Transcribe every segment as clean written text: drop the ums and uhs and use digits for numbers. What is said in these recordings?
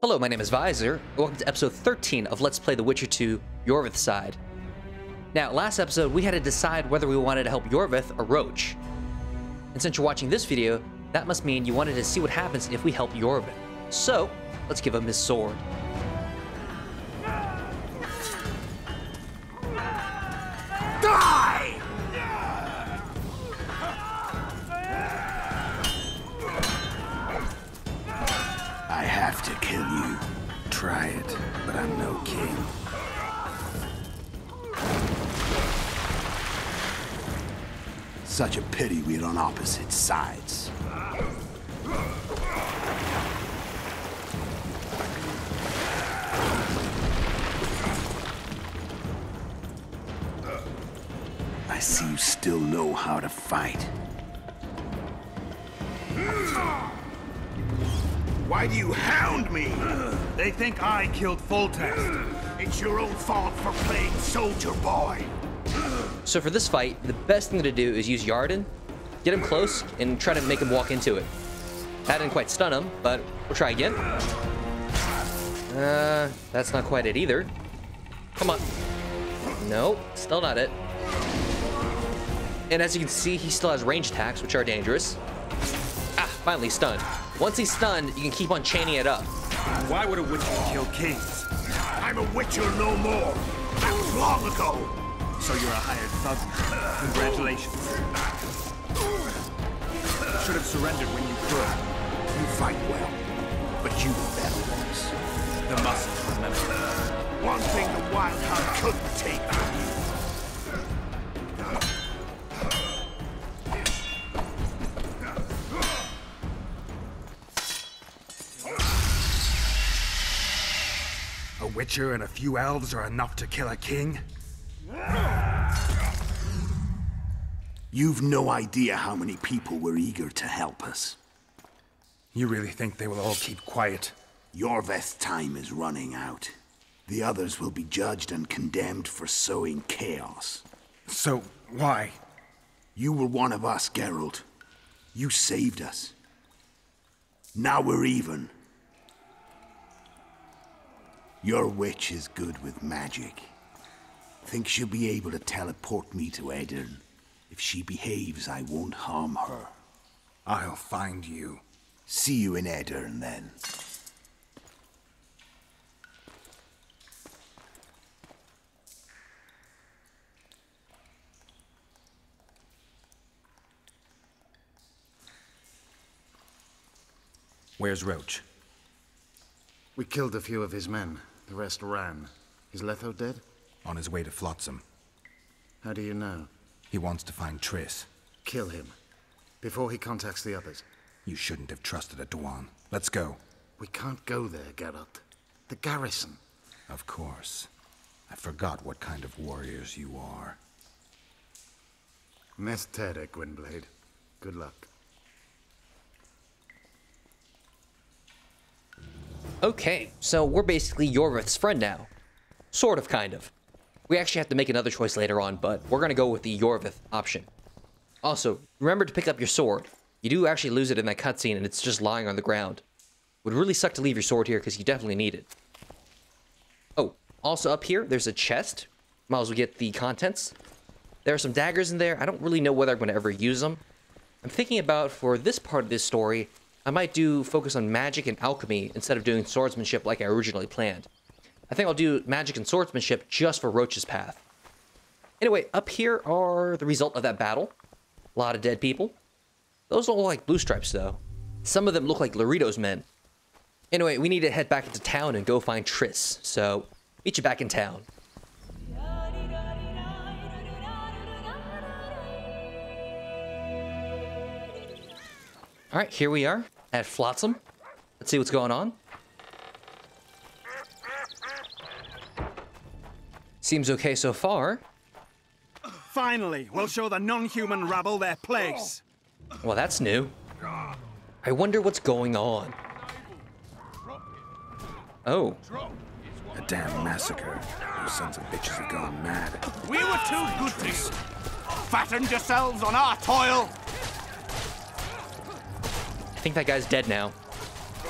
Hello, my name is Visor. Welcome to episode 13 of Let's Play The Witcher 2 Iorveth side. Now, last episode we had to decide whether we wanted to help Iorveth or Roach. And since you're watching this video, that must mean you wanted to see what happens if we help Iorveth. So, let's give him his sword. Die! I have to kill you. Try it, but I'm no king. Such a pity we're on opposite sides. I see you still know how to fight. Why do you hound me? They think I killed Foltest. It's your own fault for playing soldier boy. So for this fight, the best thing to do is use Yarden, get him close, and try to make him walk into it. That didn't quite stun him, but we'll try again. That's not quite it either. Come on. Nope, still not it. And as you can see, he still has ranged attacks, which are dangerous. Ah, finally stunned. Once he's stunned, you can keep on chaining it up. Why would a witcher kill kings? I'm a witcher no more. That was long ago. So you're a hired thug. Congratulations. You should have surrendered when you could. You fight well, but you were better ones. The muscles remember. One thing the wild hunt couldn't take from you. A witcher and a few elves are enough to kill a king? You've no idea how many people were eager to help us. You really think they will all keep quiet? Iorveth's time is running out. The others will be judged and condemned for sowing chaos. So, why? You were one of us, Geralt. You saved us. Now we're even. Your witch is good with magic. Think she'll be able to teleport me to Edirn. If she behaves, I won't harm her. I'll find you. See you in Edirn, then. Where's Roach? We killed a few of his men. The rest ran. Is Letho dead? On his way to Flotsam. How do you know? He wants to find Triss. Kill him. Before he contacts the others. You shouldn't have trusted a Dwan. Let's go. We can't go there, Geralt. The garrison. Of course. I forgot what kind of warriors you are. Mestere, Gwynblade. Good luck. Okay, so we're basically Iorveth's friend now. Sort of, kind of. We actually have to make another choice later on, but we're gonna go with the Iorveth option. Also, remember to pick up your sword. You do actually lose it in that cutscene and it's just lying on the ground. Would really suck to leave your sword here because you definitely need it. Oh, also up here, there's a chest. Might as well get the contents. There are some daggers in there. I don't really know whether I'm gonna ever use them. I'm thinking about, for this part of this story, I might focus on magic and alchemy instead of doing swordsmanship like I originally planned. I think I'll do magic and swordsmanship just for Roach's path. Anyway, up here are the result of that battle. A lot of dead people. Those don't look like blue stripes though. Some of them look like Laurito's men. Anyway, we need to head back into town and go find Triss. So, meet you back in town. Alright, here we are at Flotsam. Let's see what's going on. Seems okay so far. Finally, we'll show the non-human rabble their place. Well, that's new. I wonder what's going on. Oh. A damn massacre. Those sons of bitches have gone mad. We were too good to you. Fattened yourselves on our toil. I think that guy's dead now.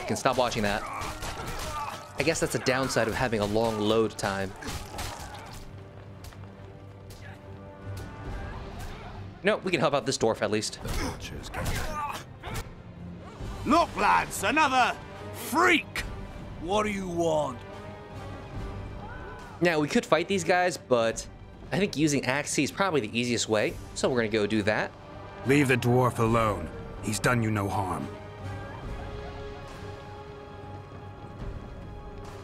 You can stop watching that. I guess that's a downside of having a long load time. No, we can help out this dwarf at least. Look, lads, another freak! What do you want? Now, we could fight these guys, but I think using Axe is probably the easiest way, so we're gonna go do that. Leave the dwarf alone. He's done you no harm.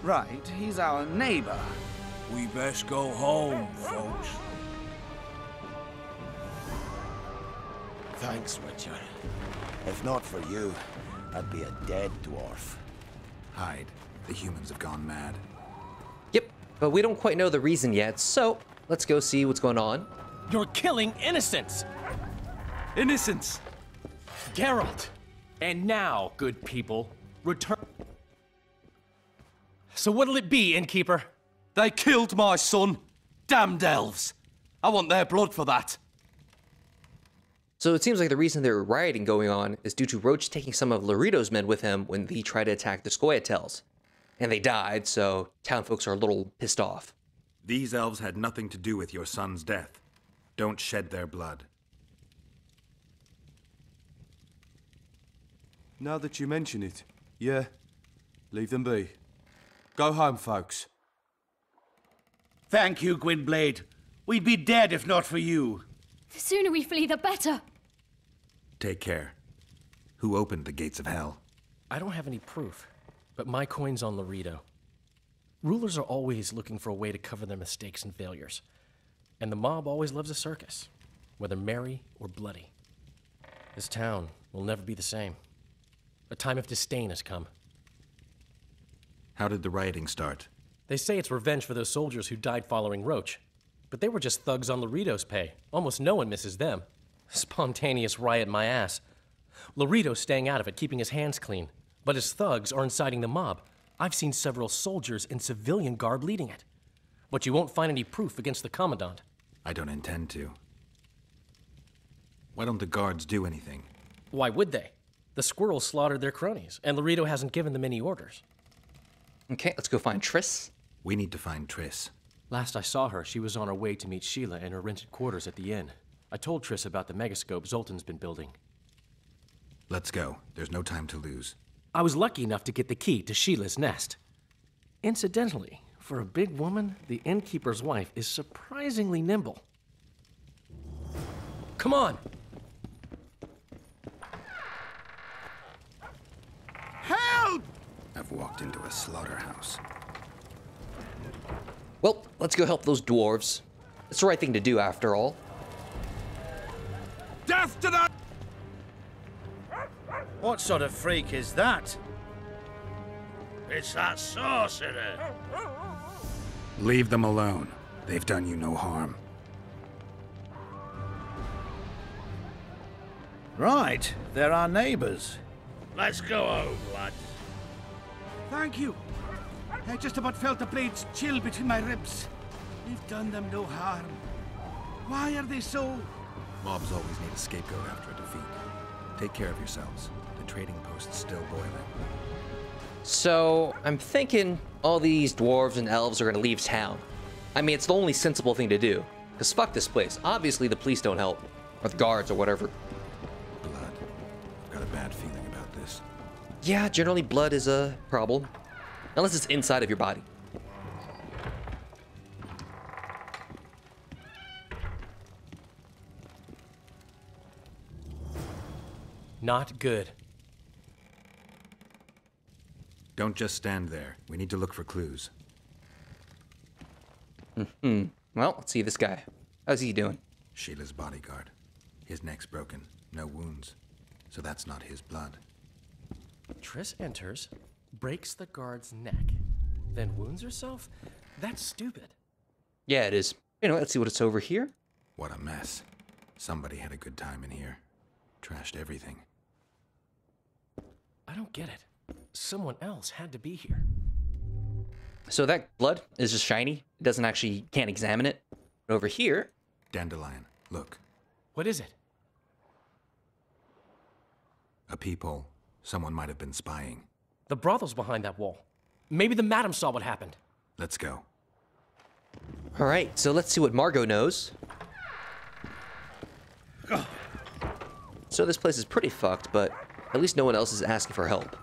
Right, he's our neighbor. We best go home, folks. Thanks, Witcher. If not for you, I'd be a dead dwarf. Hide. The humans have gone mad. Yep, but we don't quite know the reason yet, so let's go see what's going on. You're killing innocents! Innocence! Geralt! And now, good people, return. So what'll it be, innkeeper? They killed my son. Damned elves. I want their blood for that. So it seems like the reason there were rioting going on is due to Roach taking some of Laurito's men with him when he tried to attack the Scoia'taels. And they died, so townfolks are a little pissed off. These elves had nothing to do with your son's death. Don't shed their blood. Now that you mention it, yeah, leave them be. Go home, folks. Thank you, Gwynblade. We'd be dead if not for you. The sooner we flee, the better. Take care. Who opened the gates of hell? I don't have any proof, but my coin's on Laurito. Rulers are always looking for a way to cover their mistakes and failures. And the mob always loves a circus, whether merry or bloody. This town will never be the same. A time of disdain has come. How did the rioting start? They say it's revenge for those soldiers who died following Roach. But they were just thugs on Laurito's pay. Almost no one misses them. Spontaneous riot my ass. Laurito's staying out of it, keeping his hands clean. But his thugs are inciting the mob. I've seen several soldiers in civilian garb leading it. But you won't find any proof against the Commandant. I don't intend to. Why don't the guards do anything? Why would they? The squirrels slaughtered their cronies, and Laurito hasn't given them any orders. Okay, let's go find Triss. We need to find Triss. Last I saw her, she was on her way to meet Sheila in her rented quarters at the inn. I told Triss about the megascope Zoltan's been building. Let's go. There's no time to lose. I was lucky enough to get the key to Sheila's nest. Incidentally, for a big woman, the innkeeper's wife is surprisingly nimble. Come on! Help! I've walked into a slaughterhouse. Well, let's go help those dwarves. It's the right thing to do, after all. Death to the... What sort of freak is that? It's that sorcerer. Leave them alone. They've done you no harm. Right, they're our neighbors. Let's go home, lads. Thank you. I just about felt the blades chill between my ribs. We've done them no harm. Why are they so... Mobs always need a scapegoat after a defeat. Take care of yourselves. The trading post's still boiling. So, I'm thinking all these dwarves and elves are gonna leave town. I mean, it's the only sensible thing to do. Because fuck this place. Obviously, the police don't help. Or the guards, or whatever. Blood. I've got a bad feeling about this. Yeah, generally blood is a problem. Unless it's inside of your body. Not good. Don't just stand there. We need to look for clues. Well, let's see this guy. How's he doing? Sheila's bodyguard. His neck's broken. No wounds. So that's not his blood. Triss enters, breaks the guard's neck, then wounds herself? That's stupid. Yeah, it is. Anyway, let's see what it's over here. What a mess. Somebody had a good time in here. Trashed everything. I don't get it. Someone else had to be here. So that blood is just shiny. It doesn't actually, can't examine it. But over here, Dandelion, look. What is it? A peephole. Someone might have been spying. The brothel's behind that wall. Maybe the madam saw what happened. Let's go. All right, so let's see what Margot knows. So this place is pretty fucked, but at least no one else is asking for help.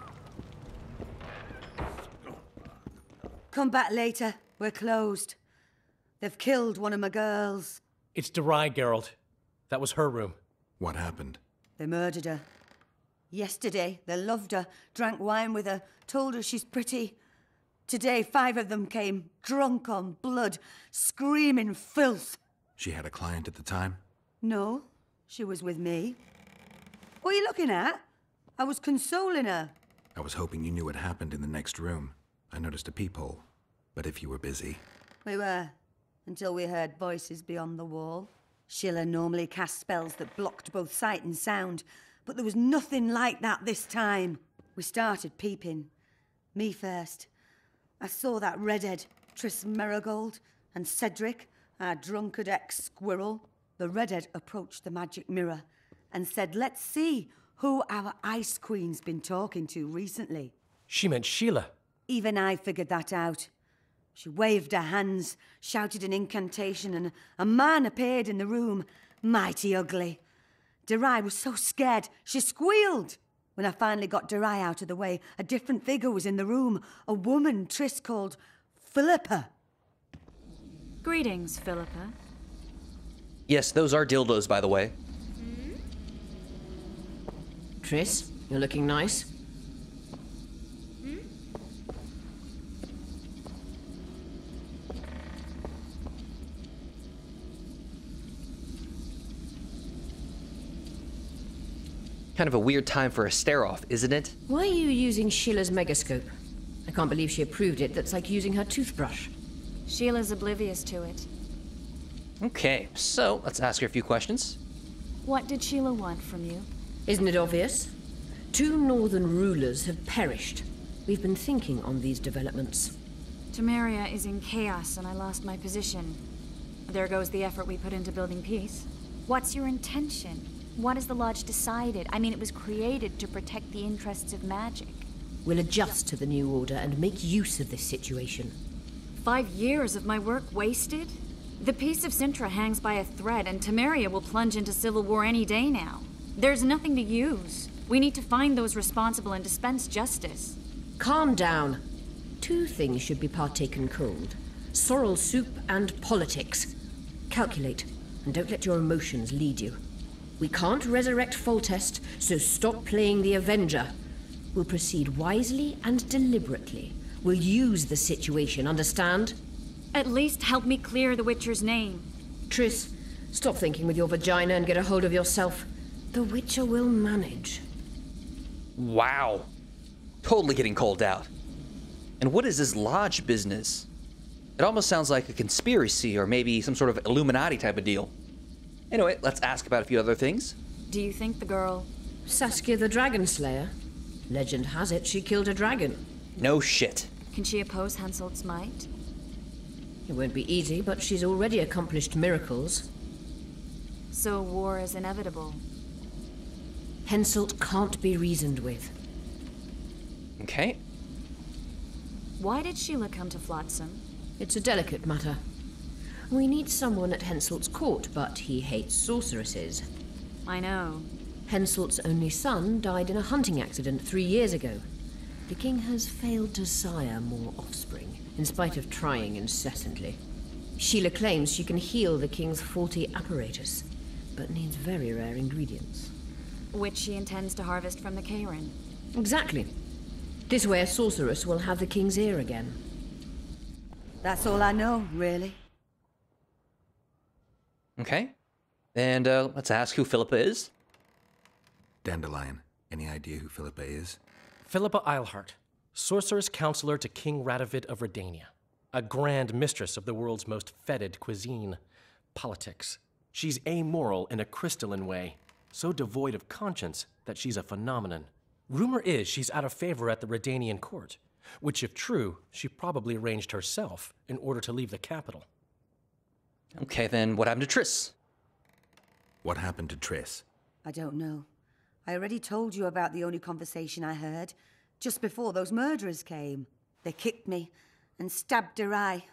Come back later. We're closed. They've killed one of my girls. It's Derai, Geralt. That was her room. What happened? They murdered her. Yesterday, they loved her, drank wine with her, told her she's pretty. Today, 5 of them came, drunk on blood, screaming filth. She had a client at the time? No, she was with me. What are you looking at? I was consoling her. I was hoping you knew what happened in the next room. I noticed a peephole. But if you were busy... We were, until we heard voices beyond the wall. Sheila normally cast spells that blocked both sight and sound, but there was nothing like that this time. We started peeping. Me first. I saw that redhead, Triss Merigold, and Cedric, our drunkard ex-squirrel. The redhead approached the magic mirror and said, let's see who our Ice Queen's been talking to recently. She meant Sheila. Even I figured that out. She waved her hands, shouted an incantation, and a man appeared in the room, mighty ugly. Derai was so scared, she squealed. When I finally got Derai out of the way, a different figure was in the room, a woman Triss called Philippa. Greetings, Philippa. Yes, those are dildos, by the way. Triss, you're looking nice. Kind of a weird time for a stare-off, isn't it? Why are you using Sheila's megascope? I can't believe she approved it. That's like using her toothbrush. Sheila's oblivious to it. Okay, so let's ask her a few questions. What did Sheila want from you? Isn't it obvious? 2 northern rulers have perished. We've been thinking on these developments. Temeria is in chaos and I lost my position. There goes the effort we put into building peace. What's your intention? What has the Lodge decided? I mean, it was created to protect the interests of magic. We'll adjust to the new order and make use of this situation. 5 years of my work wasted? The peace of Sintra hangs by a thread, and Temeria will plunge into civil war any day now. There's nothing to use. We need to find those responsible and dispense justice. Calm down. 2 things should be partaken cold. Sorrel soup and politics. Calculate, and don't let your emotions lead you. We can't resurrect Foltest, so stop playing the Avenger. We'll proceed wisely and deliberately. We'll use the situation, understand? At least help me clear the Witcher's name. Triss, stop thinking with your vagina and get a hold of yourself. The Witcher will manage. Wow. Totally getting called out. And what is this Lodge business? It almost sounds like a conspiracy or maybe some sort of Illuminati type of deal. Anyway, let's ask about a few other things. Do you think the girl... Saskia the Dragon Slayer? Legend has it she killed a dragon. No shit. Can she oppose Henselt's might? It won't be easy, but she's already accomplished miracles. So war is inevitable. Henselt can't be reasoned with. Okay. Why did Sheila come to Flotsam? It's a delicate matter. We need someone at Henselt's court, but he hates sorceresses. I know. Henselt's only son died in a hunting accident 3 years ago. The king has failed to sire more offspring, in spite of trying incessantly. Sheila claims she can heal the king's faulty apparatus, but needs very rare ingredients. Which she intends to harvest from the Cairn. Exactly. This way a sorceress will have the king's ear again. That's all I know, really. Okay. And let's ask who Philippa is. Dandelion, any idea who Philippa is? Philippa Eilhart, sorceress counselor to King Radovid of Redania. A grand mistress of the world's most fetid cuisine, politics. She's amoral in a crystalline way, so devoid of conscience that she's a phenomenon. Rumor is she's out of favor at the Redanian court, which if true, she probably arranged herself in order to leave the capital. Okay, then what happened to Triss? What happened to Triss? I don't know. I already told you about the only conversation I heard, just before those murderers came. They kicked me and stabbed her eye.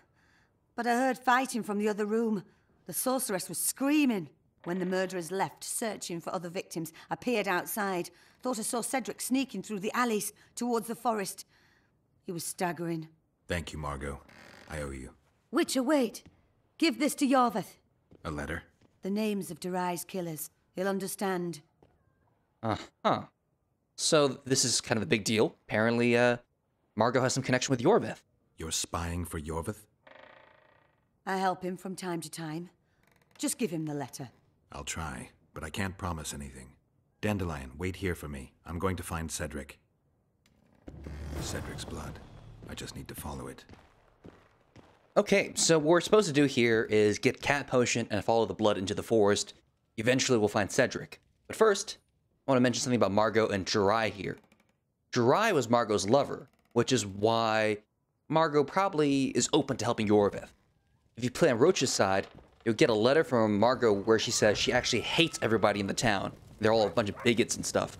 But I heard fighting from the other room. The sorceress was screaming. When the murderers left, searching for other victims, I peered outside. Thought I saw Cedric sneaking through the alleys towards the forest. He was staggering. Thank you, Margot. I owe you. Witcher, wait. Give this to Iorveth. A letter? The names of Derai's killers. He'll understand. Uh-huh. So this is kind of a big deal. Apparently, Margot has some connection with Iorveth. You're spying for Iorveth? I help him from time to time. Just give him the letter. I'll try, but I can't promise anything. Dandelion, wait here for me. I'm going to find Cedric. Cedric's blood. I just need to follow it. Okay, so what we're supposed to do here is get Cat Potion and follow the blood into the forest. Eventually we'll find Cedric. But first, I want to mention something about Margot and Jerai here. Jerai was Margot's lover, which is why Margot probably is open to helping Iorveth. If you play on Roach's side, you'll get a letter from Margot where she says she actually hates everybody in the town. They're all a bunch of bigots and stuff.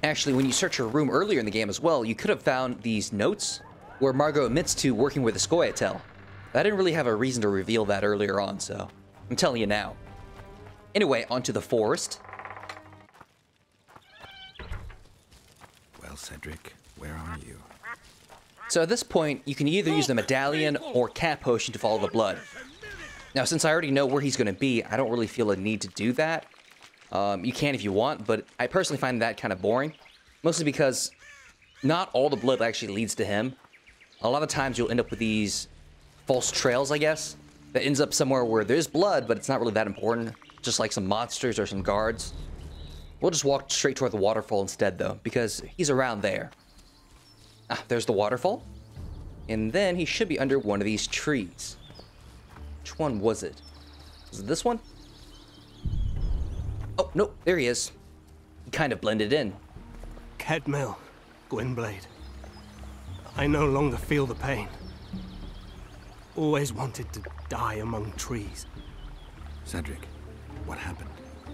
Actually, when you search her room earlier in the game as well, you could have found these notes where Margot admits to working with the Scoia'tael. I didn't really have a reason to reveal that earlier on, so I'm telling you now. Anyway, onto the forest. Well, Cedric, where are you? So at this point, you can either use the medallion or Cat Potion to follow the blood. Now, since I already know where he's going to be, I don't really feel a need to do that. You can if you want, but I personally find that kind of boring. Mostly because not all the blood actually leads to him. A lot of times you'll end up with these false trails, I guess, that ends up somewhere where there's blood, but it's not really that important. Just like some monsters or some guards. We'll just walk straight toward the waterfall instead, though, because he's around there. Ah, there's the waterfall. And then he should be under one of these trees. Which one was it? Was it this one? Oh, no, there he is. He kind of blended in. Kedmil, Gwynblade. I no longer feel the pain. Always wanted to die among trees. Cedric, what happened?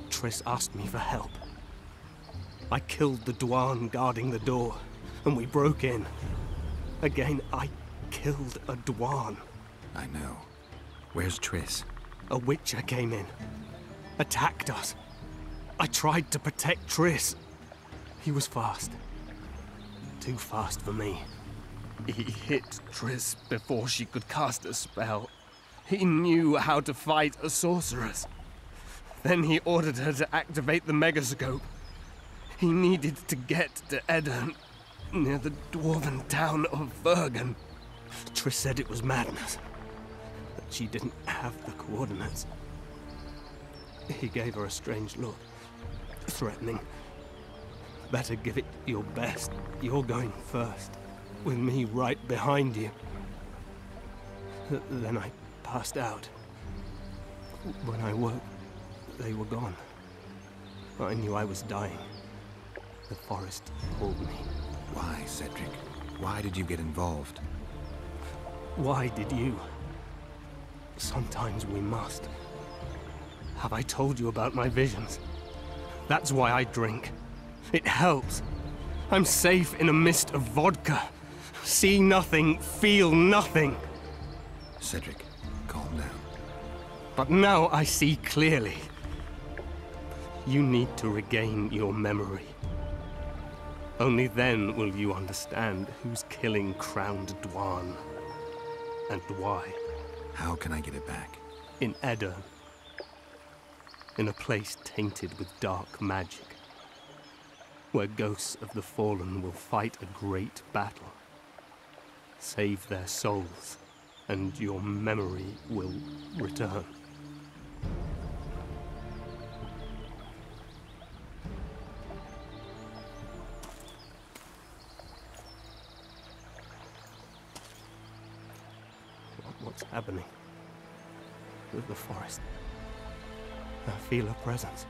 Triss asked me for help. I killed the Dwan guarding the door, and we broke in. Again, I killed a Dwan. I know. Where's Triss? A Witcher came in, attacked us. I tried to protect Triss. He was fast. Too fast for me. He hit Triss before she could cast a spell. He knew how to fight a sorceress. Then he ordered her to activate the megascope. He needed to get to Edirn, near the dwarven town of Vergen. Triss said it was madness, that she didn't have the coordinates. He gave her a strange look, threatening. Better give it your best. You're going first, with me right behind you. Then I passed out. When I woke, they were gone. I knew I was dying. The forest pulled me. Why, Cedric? Why did you get involved? Why did you? Sometimes we must. Have I told you about my visions? That's why I drink. It helps. I'm safe in a mist of vodka. See nothing, feel nothing. Cedric, calm down. But now I see clearly. You need to regain your memory. Only then will you understand who's killing Crowned Dwan. And why. How can I get it back? In Edirn. In a place tainted with dark magic. Where ghosts of the fallen will fight a great battle. Save their souls, and your memory will return. What's happening? The forest. I feel a presence.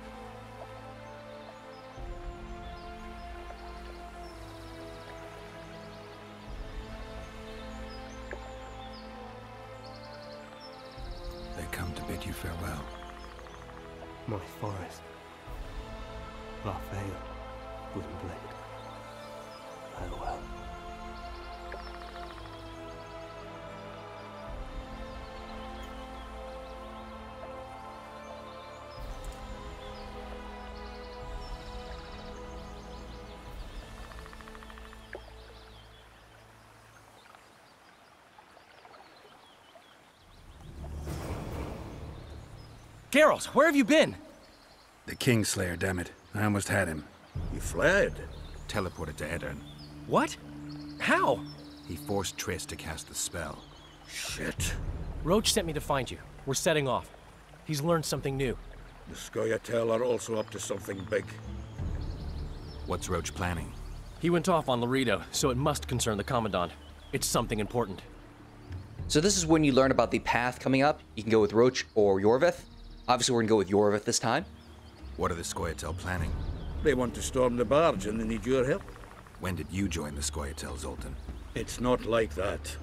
They come to bid you farewell. My forest. Raphael, Gwynblade. Farewell. Geralt, where have you been? The Kingslayer, damn it. I almost had him. You fled? Teleported to Edirn. What? How? He forced Triss to cast the spell. Shit. Roach sent me to find you. We're setting off. He's learned something new. The Scoia'tael are also up to something big. What's Roach planning? He went off on Laredo, so it must concern the Commandant. It's something important. So this is when you learn about the path coming up. You can go with Roach or Iorveth. Obviously, we're gonna go with Iorveth this time. What are the Scoia'tael planning? They want to storm the barge and they need your help. When did you join the Scoia'tael, Zoltan? It's not like that.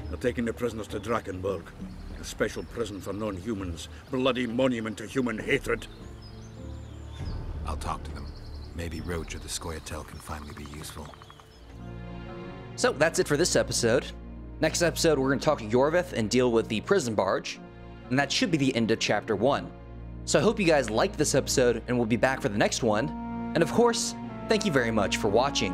They're taking the prisoners to Drakenburg. A special prison for non-humans. Bloody monument to human hatred. I'll talk to them. Maybe Roach or the Scoia'tael can finally be useful. So that's it for this episode. Next episode, we're gonna talk to Iorveth and deal with the prison barge. And that should be the end of Chapter 1. So I hope you guys liked this episode, and we'll be back for the next one. And of course, thank you very much for watching.